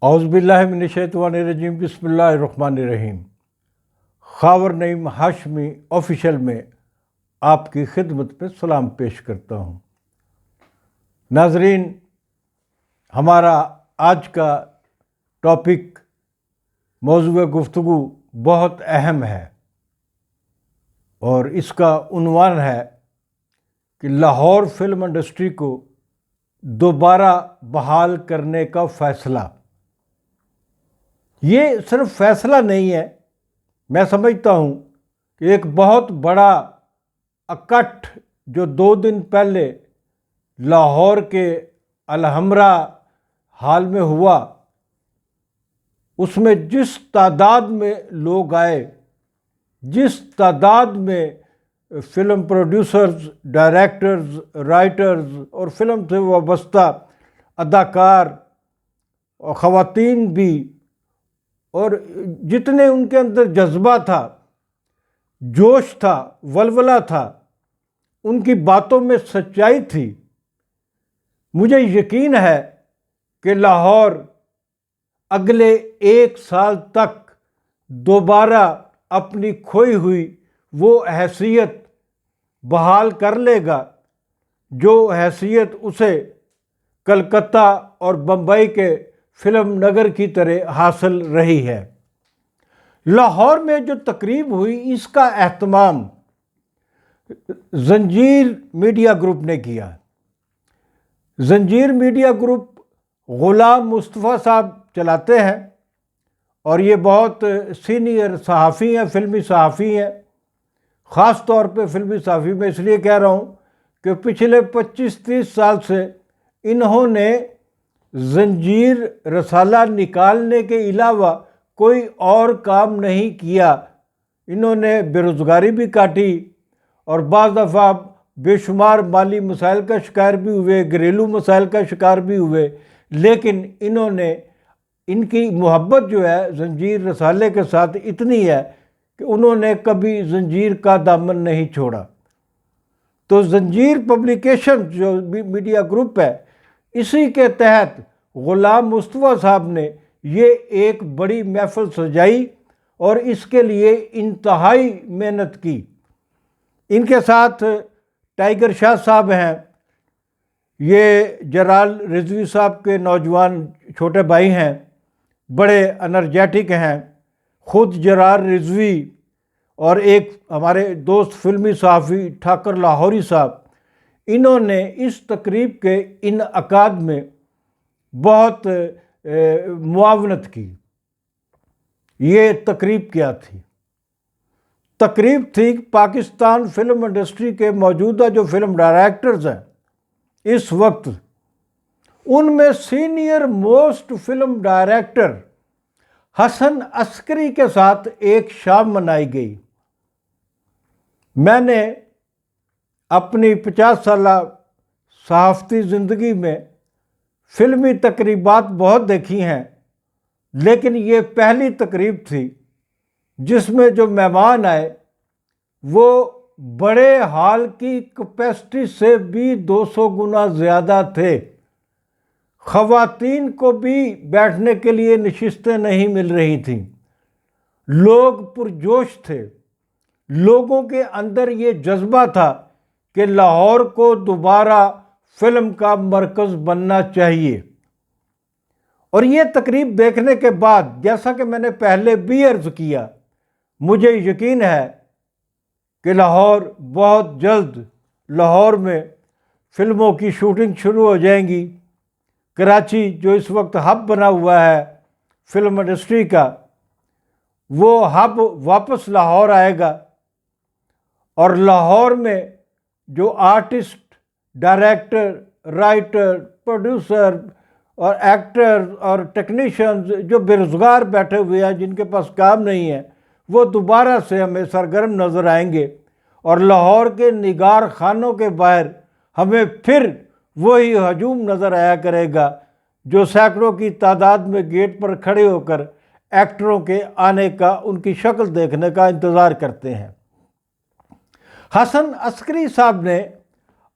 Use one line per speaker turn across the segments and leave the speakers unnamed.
اعوذ باللہ من الشیطان الرجیم، بسم اللہ الرحمن الرحیم۔ خاور نعیم ہاشمی آفیشل میں آپ کی خدمت میں سلام پیش کرتا ہوں۔ ناظرین، ہمارا آج کا ٹاپک، موضوع گفتگو بہت اہم ہے اور اس کا عنوان ہے کہ لاہور فلم انڈسٹری کو دوبارہ بحال کرنے کا فیصلہ۔ یہ صرف فیصلہ نہیں ہے، میں سمجھتا ہوں کہ ایک بہت بڑا اکٹھ جو 2 دن پہلے لاہور کے الحمرا ہال میں ہوا، اس میں جس تعداد میں لوگ آئے، جس تعداد میں فلم پروڈیوسرز، ڈائریکٹرز، رائٹرز اور فلم سے وابستہ اداکار اور خواتین بھی، اور جتنے ان کے اندر جذبہ تھا، جوش تھا، ولولہ تھا، ان کی باتوں میں سچائی تھی، مجھے یقین ہے کہ لاہور اگلے 1 سال تک دوبارہ اپنی کھوئی ہوئی وہ حیثیت بحال کر لے گا جو حیثیت اسے کلکتہ اور بمبئی کے فلم نگر کی طرح حاصل رہی ہے۔ لاہور میں جو تقریب ہوئی، اس کا اہتمام زنجیر میڈیا گروپ نے کیا۔ زنجیر میڈیا گروپ غلام مصطفیٰ صاحب چلاتے ہیں اور یہ بہت سینئر صحافی ہیں، فلمی صحافی ہیں۔ خاص طور پہ فلمی صحافی میں اس لیے کہہ رہا ہوں کہ پچھلے 25-30 سال سے انہوں نے زنجیر رسالہ نکالنے کے علاوہ کوئی اور کام نہیں کیا۔ انہوں نے بے روزگاری بھی کاٹی اور بعض دفعہ بے شمار مالی مسائل کا شکار بھی ہوئے، گھریلو مسائل کا شکار بھی ہوئے، لیکن ان کی محبت جو ہے زنجیر رسالے کے ساتھ اتنی ہے کہ انہوں نے کبھی زنجیر کا دامن نہیں چھوڑا۔ تو زنجیر پبلیکیشن جو میڈیا گروپ ہے، اسی کے تحت غلام مصطفیٰ صاحب نے یہ ایک بڑی محفل سجائی اور اس کے لیے انتہائی محنت کی۔ ان کے ساتھ ٹائیگر شاہ صاحب ہیں، یہ جلال رضوی صاحب کے نوجوان چھوٹے بھائی ہیں، بڑے انرجیٹک ہیں۔ خود جلال رضوی اور ایک ہمارے دوست فلمی صحافی ٹھاکر لاہوری صاحب، انہوں نے اس تقریب کے انعقاد میں بہت معاونت کی۔ یہ تقریب کیا تھی؟ تقریب تھی پاکستان فلم انڈسٹری کے موجودہ جو فلم ڈائریکٹرز ہیں اس وقت، ان میں سینئر موسٹ فلم ڈائریکٹر حسن عسکری کے ساتھ ایک شام منائی گئی۔ میں نے اپنی 50 سالہ صحافتی زندگی میں فلمی تقریبات بہت دیکھی ہیں، لیکن یہ پہلی تقریب تھی جس میں جو مہمان آئے وہ بڑے ہال کی کیپیسٹی سے بھی 200 گنا زیادہ تھے۔ خواتین کو بھی بیٹھنے کے لیے نشستیں نہیں مل رہی تھیں، لوگ پرجوش تھے، لوگوں کے اندر یہ جذبہ تھا کہ لاہور کو دوبارہ فلم کا مرکز بننا چاہیے۔ اور یہ تقریب دیکھنے کے بعد، جیسا کہ میں نے پہلے بھی عرض کیا، مجھے یقین ہے کہ لاہور بہت جلد، لاہور میں فلموں کی شوٹنگ شروع ہو جائیں گی۔ کراچی جو اس وقت ہب بنا ہوا ہے فلم انڈسٹری کا، وہ ہب واپس لاہور آئے گا، اور لاہور میں جو آرٹسٹ، ڈائریکٹر، رائٹر، پروڈیوسر اور ایکٹر اور ٹیکنیشینز جو بے روزگار بیٹھے ہوئے ہیں، جن کے پاس کام نہیں ہے، وہ دوبارہ سے ہمیں سرگرم نظر آئیں گے، اور لاہور کے نگار خانوں کے باہر ہمیں پھر وہی ہجوم نظر آیا کرے گا جو سینکڑوں کی تعداد میں گیٹ پر کھڑے ہو کر ایکٹروں کے آنے کا، ان کی شکل دیکھنے کا انتظار کرتے ہیں۔ حسن عسکری صاحب نے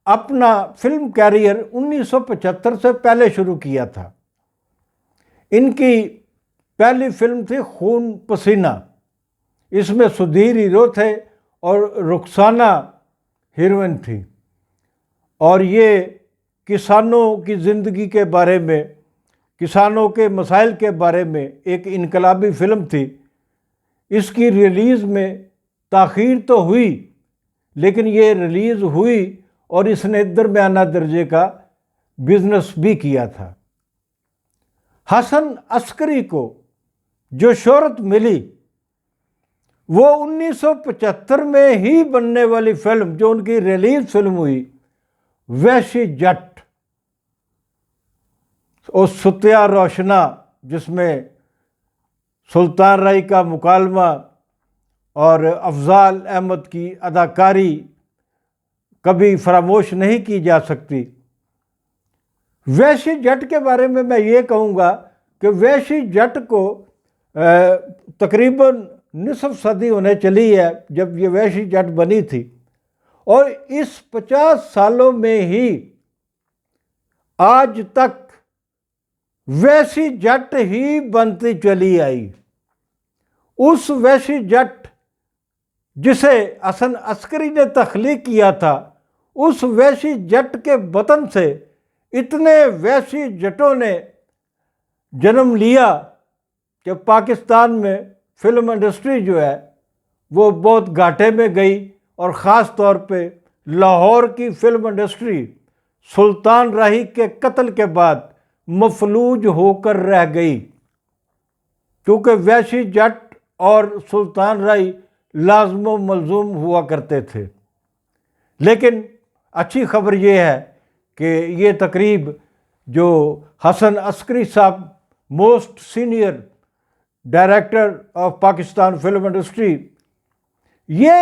اپنا فلم کیریئر 1975 سے پہلے شروع کیا تھا۔ ان کی پہلی فلم تھی خون پسینہ، اس میں سدھیر ہیرو تھے اور رخسانہ ہیروئن تھی، اور یہ کسانوں کی زندگی کے بارے میں، کسانوں کے مسائل کے بارے میں ایک انقلابی فلم تھی۔ اس کی ریلیز میں تاخیر تو ہوئی، لیکن یہ ریلیز ہوئی اور اس نے درمیانہ درجے کا بزنس بھی کیا تھا۔ حسن عسکری کو جو شہرت ملی وہ 1975 میں ہی بننے والی فلم، جو ان کی ریلیز فلم ہوئی، وحشی جٹ اور ستیا روشنا، جس میں سلطان رائی کا مکالمہ اور افضال احمد کی اداکاری کبھی فراموش نہیں کی جا سکتی۔ وحشی جٹ کے بارے میں یہ کہوں گا کہ وحشی جٹ کو تقریباً نصف صدی ہونے چلی ہے جب یہ وحشی جٹ بنی تھی، اور اس 50 سالوں میں ہی آج تک وحشی جٹ ہی بنتی چلی آئی۔ اس وحشی جٹ جسے حسن عسکری نے تخلیق کیا تھا، اس وحشی جٹ کے وطن سے اتنے وحشی جٹوں نے جنم لیا کہ پاکستان میں فلم انڈسٹری جو ہے وہ بہت گھاٹے میں گئی، اور خاص طور پہ لاہور کی فلم انڈسٹری سلطان راہی کے قتل کے بعد مفلوج ہو کر رہ گئی، کیونکہ وحشی جٹ اور سلطان رائی لازم و ملزوم ہوا کرتے تھے۔ لیکن اچھی خبر یہ ہے کہ یہ تقریب جو حسن عسکری صاحب most senior director of Pakistan film industry, یہ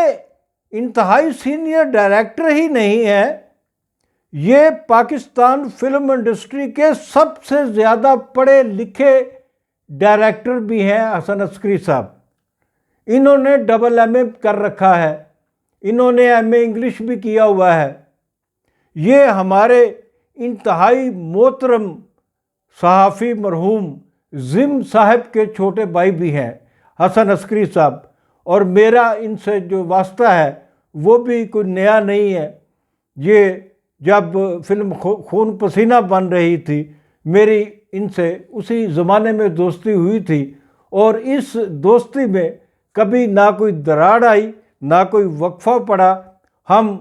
انتہائی سینئر ڈائریکٹر ہی نہیں ہے، یہ پاکستان فلم انڈسٹری کے سب سے زیادہ پڑھے لکھے ڈائریکٹر بھی ہیں حسن عسکری صاحب۔ انہوں نے ڈبل ایم اے کر رکھا ہے، انہوں نے ایم اے انگلش بھی کیا ہوا ہے۔ یہ ہمارے انتہائی محترم صحافی مرحوم ضم صاحب کے چھوٹے بھائی بھی ہیں حسن عسکری صاحب، اور میرا ان سے جو واسطہ ہے وہ بھی کوئی نیا نہیں ہے۔ یہ جب فلم خون پسینہ بن رہی تھی، میری ان سے اسی زمانے میں دوستی ہوئی تھی، اور اس دوستی میں کبھی نہ کوئی دراڑ آئی، نہ کوئی وقفہ پڑا۔ ہم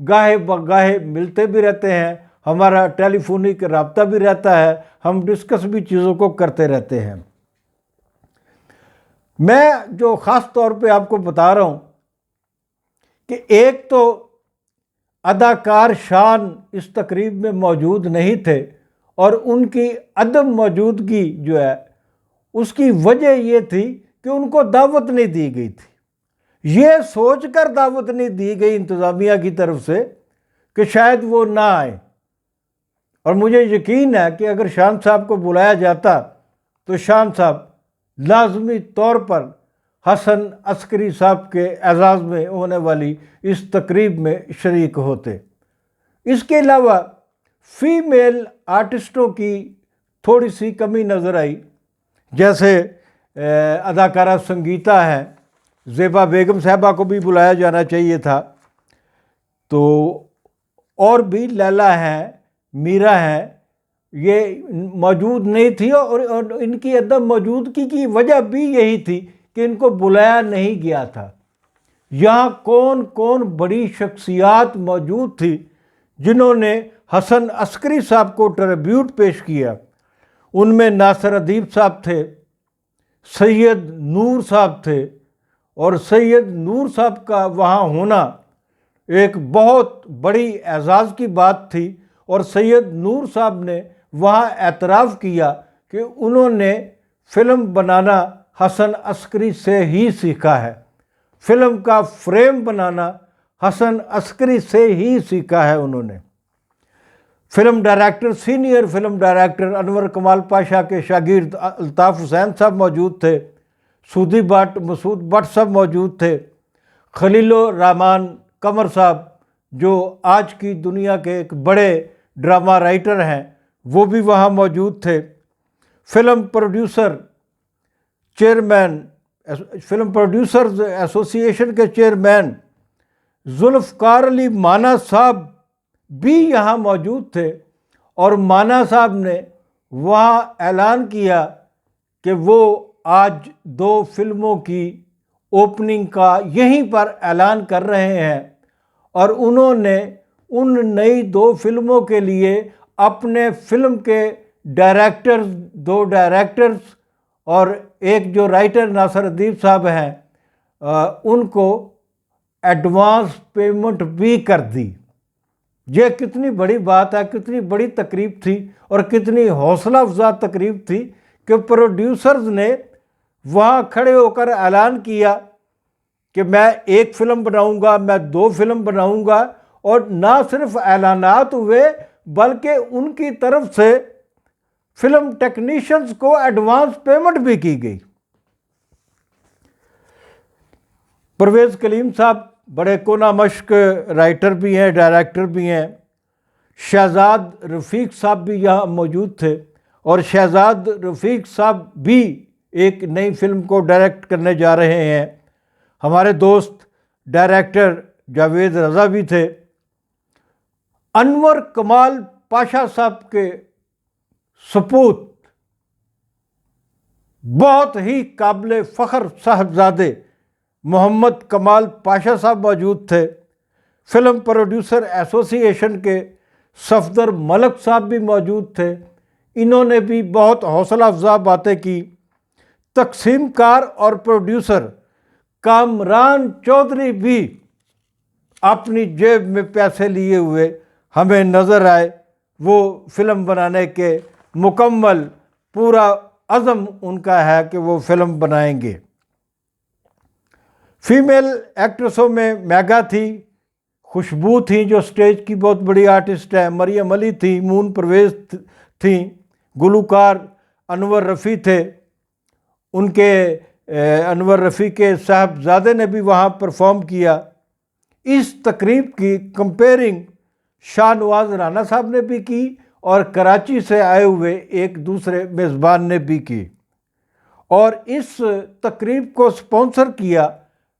گاہے بگاہے ملتے بھی رہتے ہیں، ہمارا ٹیلی فونک رابطہ بھی رہتا ہے، ہم ڈسکس بھی چیزوں کو کرتے رہتے ہیں۔ میں جو خاص طور پہ آپ کو بتا رہا ہوں کہ ایک تو اداکار شان اس تقریب میں موجود نہیں تھے، اور ان کی عدم موجودگی جو ہے اس کی وجہ یہ تھی کہ ان کو دعوت نہیں دی گئی تھی۔ یہ سوچ کر دعوت نہیں دی گئی انتظامیہ کی طرف سے کہ شاید وہ نہ آئیں، اور مجھے یقین ہے کہ اگر شان صاحب کو بلایا جاتا تو شان صاحب لازمی طور پر حسن عسکری صاحب کے اعزاز میں ہونے والی اس تقریب میں شریک ہوتے۔ اس کے علاوہ فیمیل آرٹسٹوں کی تھوڑی سی کمی نظر آئی، جیسے اداکارہ سنگیتا ہے، زیبا بیگم صاحبہ کو بھی بلایا جانا چاہیے تھا، تو اور بھی لیلا ہیں، میرا ہیں، یہ موجود نہیں تھی، اور ان کی عدم موجودگی کی وجہ بھی یہی تھی کہ ان کو بلایا نہیں گیا تھا۔ یہاں کون کون بڑی شخصیات موجود تھی جنہوں نے حسن عسکری صاحب کو ٹریبیوٹ پیش کیا۔ ان میں ناصر ادیب صاحب تھے، سید نور صاحب تھے، اور سید نور صاحب کا وہاں ہونا ایک بہت بڑی اعزاز کی بات تھی، اور سید نور صاحب نے وہاں اعتراف کیا کہ انہوں نے فلم بنانا حسن عسکری سے ہی سیکھا ہے، فلم کا فریم بنانا حسن عسکری سے ہی سیکھا ہے انہوں نے۔ Film director, senior film director Anwar Kamal Pasha کے شاگرد الطاف حسین صاحب موجود تھے، سودی بٹ، مسعود بٹ صاحب موجود تھے، خلیل الرحمان قمر صاحب جو آج کی دنیا کے ایک بڑے ڈرامہ رائٹر ہیں وہ بھی وہاں موجود تھے۔ فلم پروڈیوسرز ایسوسی ایشن کے چیئرمین ذوالفقار علی مانا صاحب بھی یہاں موجود تھے، اور مانا صاحب نے وہاں اعلان کیا کہ وہ آج 2 فلموں کی اوپننگ کا یہیں پر اعلان کر رہے ہیں، اور انہوں نے ان نئی 2 فلموں کے لیے اپنے فلم کے ڈائریکٹرز 2 ڈائریکٹرز اور ایک جو رائٹر ناصر ادیب صاحب ہیں ان کو ایڈوانس پیمنٹ بھی کر دی۔ یہ کتنی بڑی بات ہے، کتنی بڑی تقریب تھی اور کتنی حوصلہ افزا تقریب تھی کہ پروڈیوسرز نے وہاں کھڑے ہو کر اعلان کیا کہ میں 1 فلم بناؤں گا، میں 2 فلم بناؤں گا، اور نہ صرف اعلانات ہوئے بلکہ ان کی طرف سے فلم ٹیکنیشینز کو ایڈوانس پیمنٹ بھی کی گئی۔ پرویز کلیم صاحب بڑے کونا مشق رائٹر بھی ہیں، ڈائریکٹر بھی ہیں۔ شہزاد رفیق صاحب بھی یہاں موجود تھے، اور شہزاد رفیق صاحب بھی ایک نئی فلم کو ڈائریکٹ کرنے جا رہے ہیں۔ ہمارے دوست ڈائریکٹر جاوید رضا بھی تھے۔ انور کمال پاشا صاحب کے سپوت بہت ہی قابل فخر صاحبزادے محمد کمال پاشا صاحب موجود تھے۔ فلم پروڈیوسر ایسوسی ایشن کے صفدر ملک صاحب بھی موجود تھے، انہوں نے بھی بہت حوصلہ افزا باتیں کی۔ تقسیم کار اور پروڈیوسر کامران چودھری بھی اپنی جیب میں پیسے لیے ہوئے ہمیں نظر آئے، وہ فلم بنانے کے مکمل پورا عزم ان کا ہے کہ وہ فلم بنائیں گے۔ فیمیل ایکٹریسوں میں میگا تھی، خوشبو تھیں جو سٹیج کی بہت بڑی آرٹسٹ ہے، مریم علی تھیں، مون پرویز تھیں، گلوکار انور رفیع تھے، ان کے انور رفیع کے صاحبزادے نے بھی وہاں پرفارم کیا۔ اس تقریب کی کمپیئرنگ شاہ نواز رانا صاحب نے بھی کی اور کراچی سے آئے ہوئے ایک دوسرے میزبان نے بھی کی، اور اس تقریب کو سپانسر کیا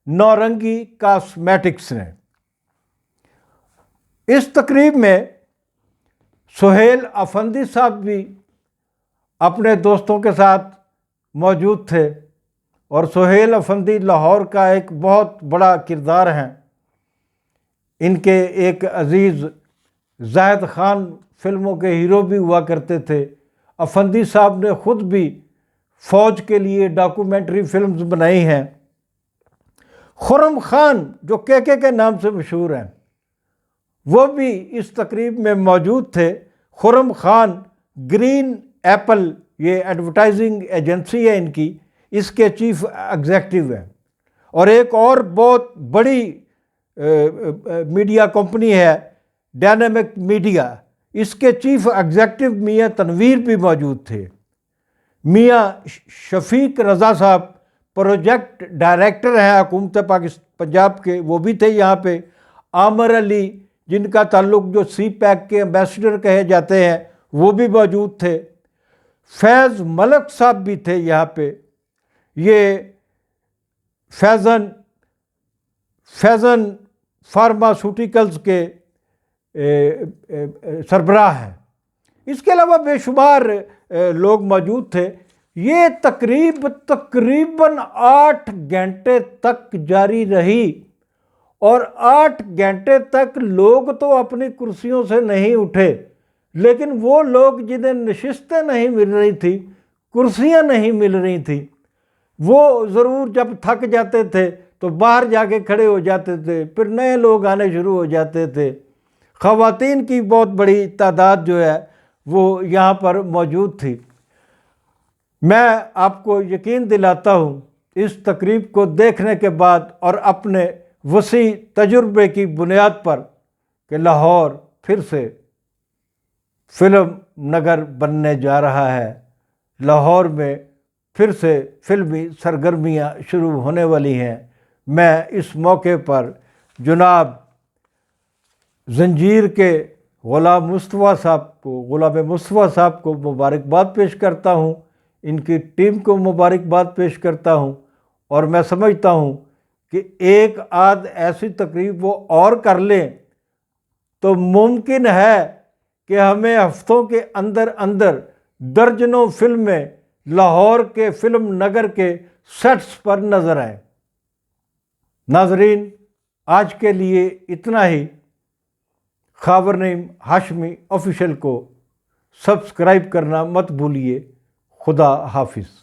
نورنگی کاسمیٹکس نے۔ اس تقریب میں سہیل افندی صاحب بھی اپنے دوستوں کے ساتھ موجود تھے، اور سہیل افندی لاہور کا ایک بہت بڑا کردار ہیں۔ ان کے ایک عزیز زاہد خان فلموں کے ہیرو بھی ہوا کرتے تھے۔ افندی صاحب نے خود بھی فوج کے لیے ڈاکومنٹری فلمز بنائی ہیں۔ خرم خان جو کے نام سے مشہور ہیں، وہ بھی اس تقریب میں موجود تھے۔ خرم خان گرین ایپل، یہ ایڈورٹائزنگ ایجنسی ہے ان کی، اس کے چیف ایگزیکٹو ہیں، اور ایک اور بہت بڑی میڈیا کمپنی ہے ڈائنامک میڈیا، اس کے چیف ایگزیکٹو میاں تنویر بھی موجود تھے۔ میاں شفیق رضا صاحب پروجیکٹ ڈائریکٹر ہیں حکومت پنجاب کے، وہ بھی تھے یہاں پہ۔ عامر علی جن کا تعلق جو سی پیک کے ایمبیسڈر کہے جاتے ہیں، وہ بھی موجود تھے۔ فیض ملک صاحب بھی تھے یہاں پہ، یہ فیضن فارماسوٹیکلز کے سربراہ ہیں۔ اس کے علاوہ بے شمار لوگ موجود تھے۔ یہ تقریب تقریباً 8 گھنٹے تک جاری رہی، اور 8 گھنٹے تک لوگ تو اپنی کرسیوں سے نہیں اٹھے، لیکن وہ لوگ جنہیں نشستیں نہیں مل رہی تھی، کرسیاں نہیں مل رہی تھیں، وہ ضرور جب تھک جاتے تھے تو باہر جا کے کھڑے ہو جاتے تھے، پھر نئے لوگ آنے شروع ہو جاتے تھے۔ خواتین کی بہت بڑی تعداد جو ہے وہ یہاں پر موجود تھی۔ میں آپ کو یقین دلاتا ہوں اس تقریب کو دیکھنے کے بعد اور اپنے وسیع تجربے کی بنیاد پر کہ لاہور پھر سے فلم نگر بننے جا رہا ہے، لاہور میں پھر سے فلمی سرگرمیاں شروع ہونے والی ہیں۔ میں اس موقع پر جناب زنجیر کے غلام مصطفیٰ صاحب کو مبارکباد پیش کرتا ہوں ان کی ٹیم کو مبارکباد پیش کرتا ہوں، اور میں سمجھتا ہوں کہ ایک آدھ ایسی تقریب وہ اور کر لیں تو ممکن ہے کہ ہمیں ہفتوں کے اندر اندر درجنوں فلمیں لاہور کے فلم نگر کے سیٹس پر نظر آئیں۔ ناظرین، آج کے لیے اتنا ہی۔ خاور نعیم ہاشمی آفیشیل کو سبسکرائب کرنا مت بھولیے۔ خدا حافظ۔